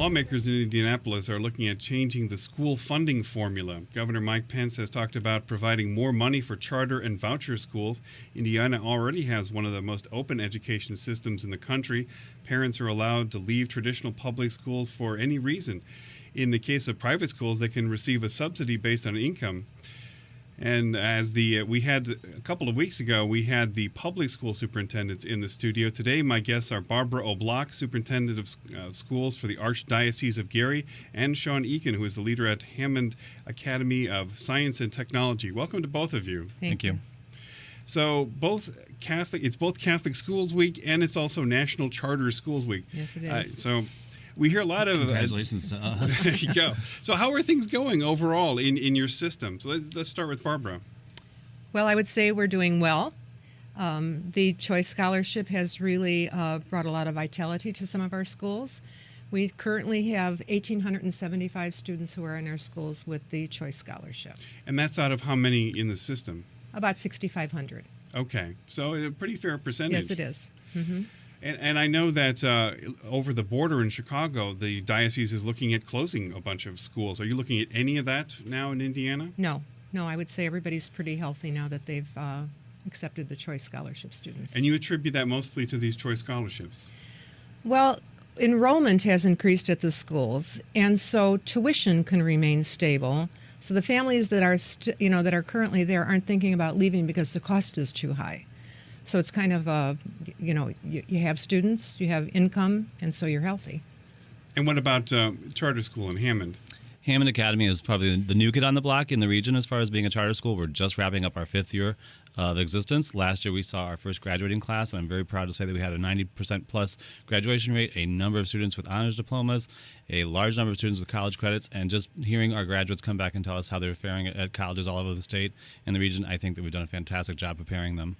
Lawmakers in Indianapolis are looking at changing the school funding formula. Governor Mike Pence has talked about providing more money for charter and voucher schools. Indiana already has one of the most open education systems in the country. Parents are allowed to leave traditional public schools for any reason. In the case of private schools, they can receive a subsidy based on income. And as we had a couple of weeks ago, we had the public school superintendents in the studio. Today, my guests are Barbara O'Block, superintendent of schools for the Archdiocese of Gary, and Sean Egan, who is the leader at Hammond Academy of Science and Technology. Welcome to both of you. Thank you. So it's both Catholic Schools Week and it's also National Charter Schools Week. Yes, it is. So we hear a lot of congratulations to us. There you go. So how are things going overall in your system? So let's start with Barbara. Well, I would say we're doing well. The Choice Scholarship has really brought a lot of vitality to some of our schools. We currently have 1,875 students who are in our schools with the Choice Scholarship. And that's out of how many in the system? About 6,500. Okay, so a pretty fair percentage. Yes, it is. Mm-hmm. And I know that over the border in Chicago, the diocese is looking at closing a bunch of schools. Are you looking at any of that now in Indiana? No, I would say everybody's pretty healthy now that they've accepted the Choice Scholarship students. And you attribute that mostly to these Choice Scholarships? Well, enrollment has increased at the schools, and so tuition can remain stable. So the families that are that are currently there aren't thinking about leaving because the cost is too high. So it's kind of you have students, you have income, and so you're healthy. And what about charter school in Hammond? Hammond Academy is probably the new kid on the block in the region as far as being a charter school. We're just wrapping up our 5th year of existence. Last year we saw our first graduating class, and I'm very proud to say that we had a 90% plus graduation rate, a number of students with honors diplomas, a large number of students with college credits, and just hearing our graduates come back and tell us how they're faring at colleges all over the state and the region, I think that we've done a fantastic job preparing them.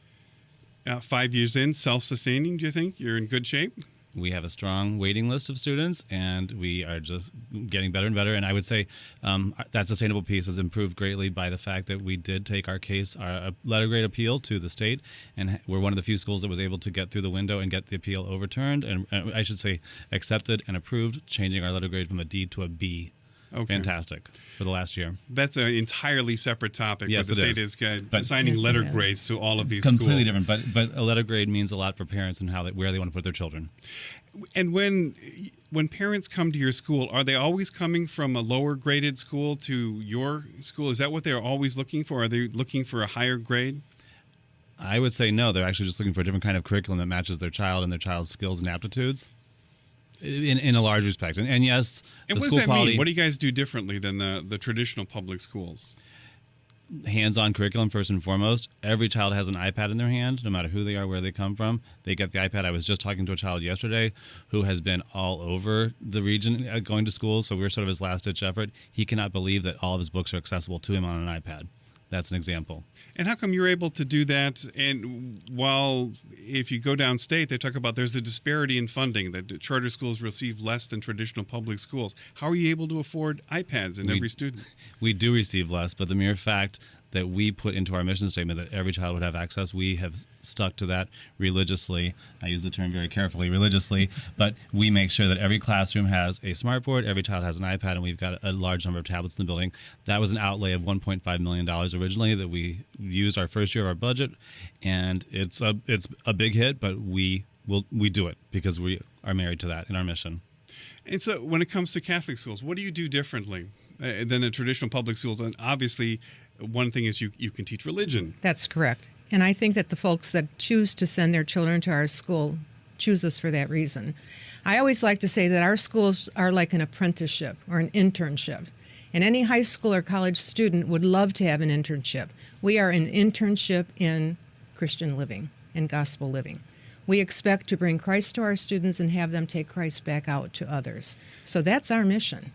5 years in, self-sustaining, do you think? You're in good shape? We have a strong waiting list of students, and we are just getting better and better. And I would say that sustainable piece has improved greatly by the fact that we did take our case, our letter grade appeal to the state, and we're one of the few schools that was able to get through the window and get the appeal overturned, and I should say accepted and approved, changing our letter grade from a D to a B. Okay. Fantastic for the last year. That's an entirely separate topic. Yes, but the state is assigning letter grades to all of these completely schools. Different, but a letter grade means a lot for parents and where they want to put their children. And when parents come to your school, are they always coming from a lower graded school to your school? Is that what they're always looking for? Are they looking for a higher grade? I would say no. They're actually just looking for a different kind of curriculum that matches their child and their child's skills and aptitudes. In a large respect. And yes, and the what school does that quality, mean? What do you guys do differently than the traditional public schools? Hands-on curriculum first and foremost. Every child has an iPad in their hand, no matter who they are, where they come from. They get the iPad. I was just talking to a child yesterday who has been all over the region going to school, so we're sort of his last-ditch effort. He cannot believe that all of his books are accessible to him on an iPad. That's an example. And how come you're able to do that? And while if you go downstate, they talk about there's a disparity in funding, that charter schools receive less than traditional public schools. How are you able to afford iPads in every student? We do receive less, but the mere fact that we put into our mission statement that every child would have access, we have stuck to that religiously. I use the term very carefully, religiously, but we make sure that every classroom has a smartboard, every child has an iPad, and we've got a large number of tablets in the building. That was an outlay of $1.5 million originally that we used our first year of our budget, and it's a big hit, but we do it because we are married to that in our mission. And so when it comes to Catholic schools, what do you do differently than the traditional public schools? And obviously, one thing is you can teach religion. That's correct. And I think that the folks that choose to send their children to our school choose us for that reason. I always like to say that our schools are like an apprenticeship or an internship. And any high school or college student would love to have an internship. We are an internship in Christian living and gospel living. We expect to bring Christ to our students and have them take Christ back out to others. So that's our mission.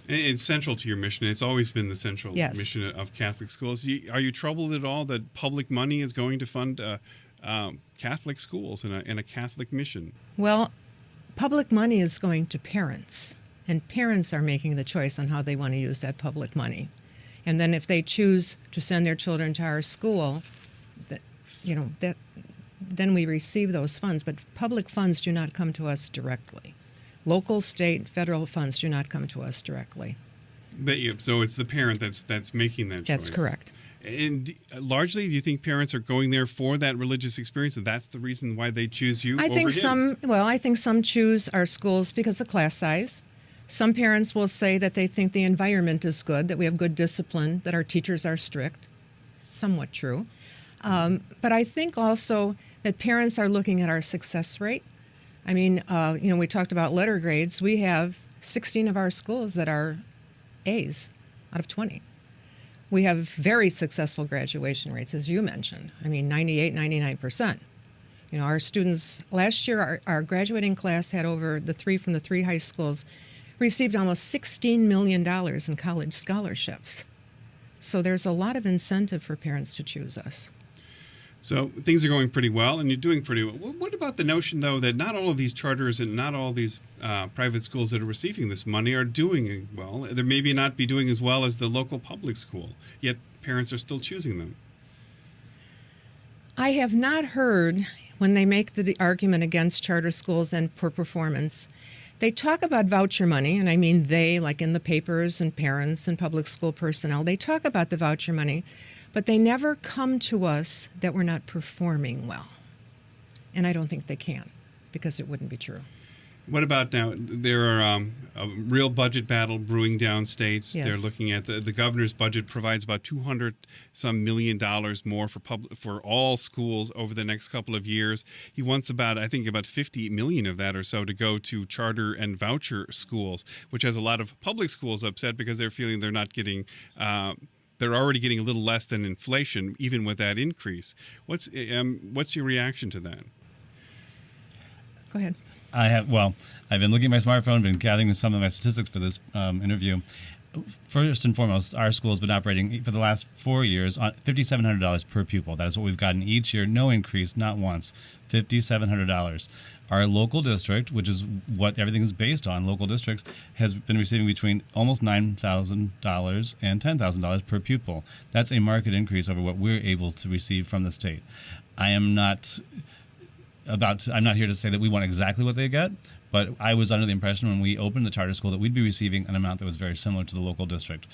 It's central to your mission. It's always been the central Yes. mission of Catholic schools. Are you troubled at all that public money is going to fund Catholic schools and a Catholic mission? Well, public money is going to parents, and parents are making the choice on how they want to use that public money. And then if they choose to send their children to our school, then we receive those funds. But public funds do not come to us directly. Local, state, federal funds do not come to us directly. So it's the parent that's making that choice. That's correct. And largely, do you think parents are going there for that religious experience, and that's the reason why they choose you? I think over him? I think some choose our schools because of class size. Some parents will say that they think the environment is good, that we have good discipline, that our teachers are strict. Somewhat true. But I think also that parents are looking at our success rate. I mean, we talked about letter grades. We have 16 of our schools that are A's out of 20. We have very successful graduation rates, as you mentioned. I mean, 98, 99%. Our students, last year, our graduating class had from the three high schools, received almost $16 million in college scholarships. So there's a lot of incentive for parents to choose us. So things are going pretty well, and you're doing pretty well. What about the notion, though, that not all of these charters and not all these private schools that are receiving this money are doing well? They maybe not be doing as well as the local public school, yet parents are still choosing them. I have not heard, when they make the argument against charter schools and poor performance, they talk about voucher money, and I mean they, like in the papers and parents and public school personnel, they talk about the voucher money, but they never come to us that we're not performing well. And I don't think they can, because it wouldn't be true. What about now? There are a real budget battle brewing downstate. Yes. They're looking at the governor's budget provides about $200 some million more for all schools over the next couple of years. He wants about 50 million of that or so to go to charter and voucher schools, which has a lot of public schools upset because they're feeling they're not getting. They're already getting a little less than inflation, even with that increase. What's your reaction to that? Go ahead. I've been looking at my smartphone, been gathering some of my statistics for this interview. First and foremost, our school has been operating for the last 4 years on $5,700 per pupil. That is what we've gotten each year. No increase, not once. $5,700. Our local district, which is what everything is based on, local districts, has been receiving between almost $9,000 and $10,000 per pupil. That's a market increase over what we're able to receive from the state. I'm not here to say that we want exactly what they get, but I was under the impression when we opened the charter school that we'd be receiving an amount that was very similar to the local district.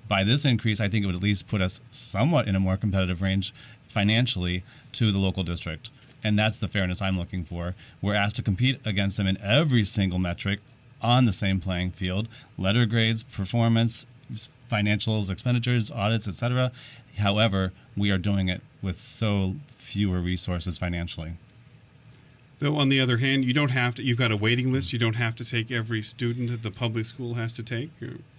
By this increase, I think it would at least put us somewhat in a more competitive range financially to the local district. And that's the fairness I'm looking for. We're asked to compete against them in every single metric on the same playing field: letter grades, performance, financials, expenditures, audits, etc. However, we are doing it with so fewer resources financially. Though, on the other hand, you don't have to. You've got a waiting list. You don't have to take every student that the public school has to take.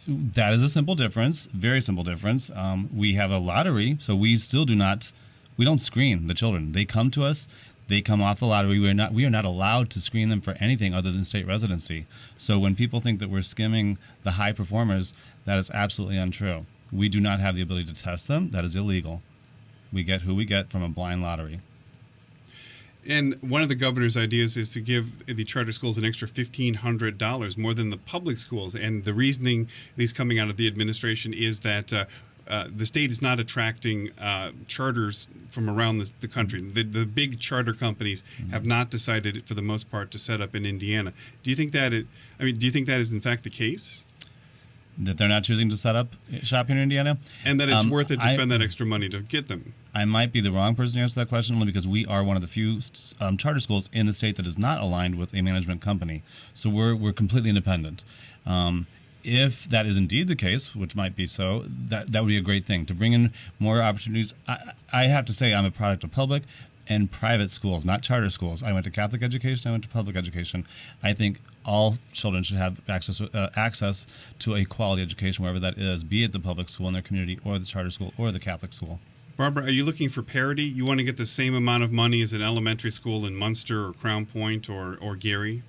That is a simple difference, very simple difference. We have a lottery, so we still do not. We don't screen the children. They come to us. They come off the lottery. We are not allowed to screen them for anything other than state residency. So when people think that we're skimming the high performers, that is absolutely untrue. We do not have the ability to test them. That is illegal. We get who we get from a blind lottery. And one of the governor's ideas is to give the charter schools an extra $1,500 more than the public schools. And the reasoning, at least coming out of the administration, is that the state is not attracting charters from around the country. The big charter companies have not decided, for the most part, to set up in Indiana. Do you think that is in fact the case? That they're not choosing to set up shop here in Indiana? And that it's worth it to spend that extra money to get them? I might be the wrong person to answer that question, only because we are one of the few charter schools in the state that is not aligned with a management company. So we're completely independent. If that is indeed the case, which might be so, that would be a great thing to bring in more opportunities. I have to say I'm a product of public and private schools, not charter schools. I went to Catholic education. I went to public education. I think all children should have access to a quality education, wherever that is, be it the public school in their community or the charter school or the Catholic school. Barbara, are you looking for parity? You want to get the same amount of money as an elementary school in Munster or Crown Point or Gary?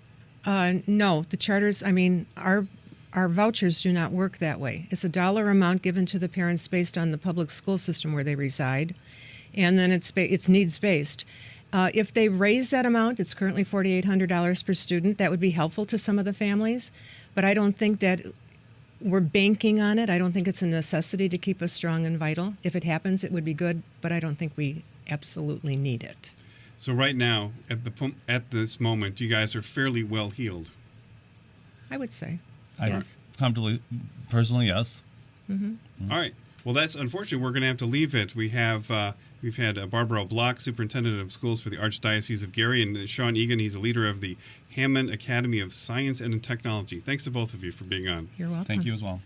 No, the charters, our vouchers do not work that way. It's a dollar amount given to the parents based on the public school system where they reside, and then it's needs-based. If they raise that amount, it's currently $4,800 per student. That would be helpful to some of the families, but I don't think that we're banking on it. I don't think it's a necessity to keep us strong and vital. If it happens, it would be good, but I don't think we absolutely need it. So right now, at this moment, you guys are fairly well heeled. I would say. I Yes. comfortably, personally, yes. All right. Well, that's unfortunate. We're going to have to leave it. We've had Barbara Block, Superintendent of Schools for the Archdiocese of Gary, and Sean Egan. He's a leader of the Hammond Academy of Science and Technology. Thanks to both of you for being on. You're welcome. Thank you as well.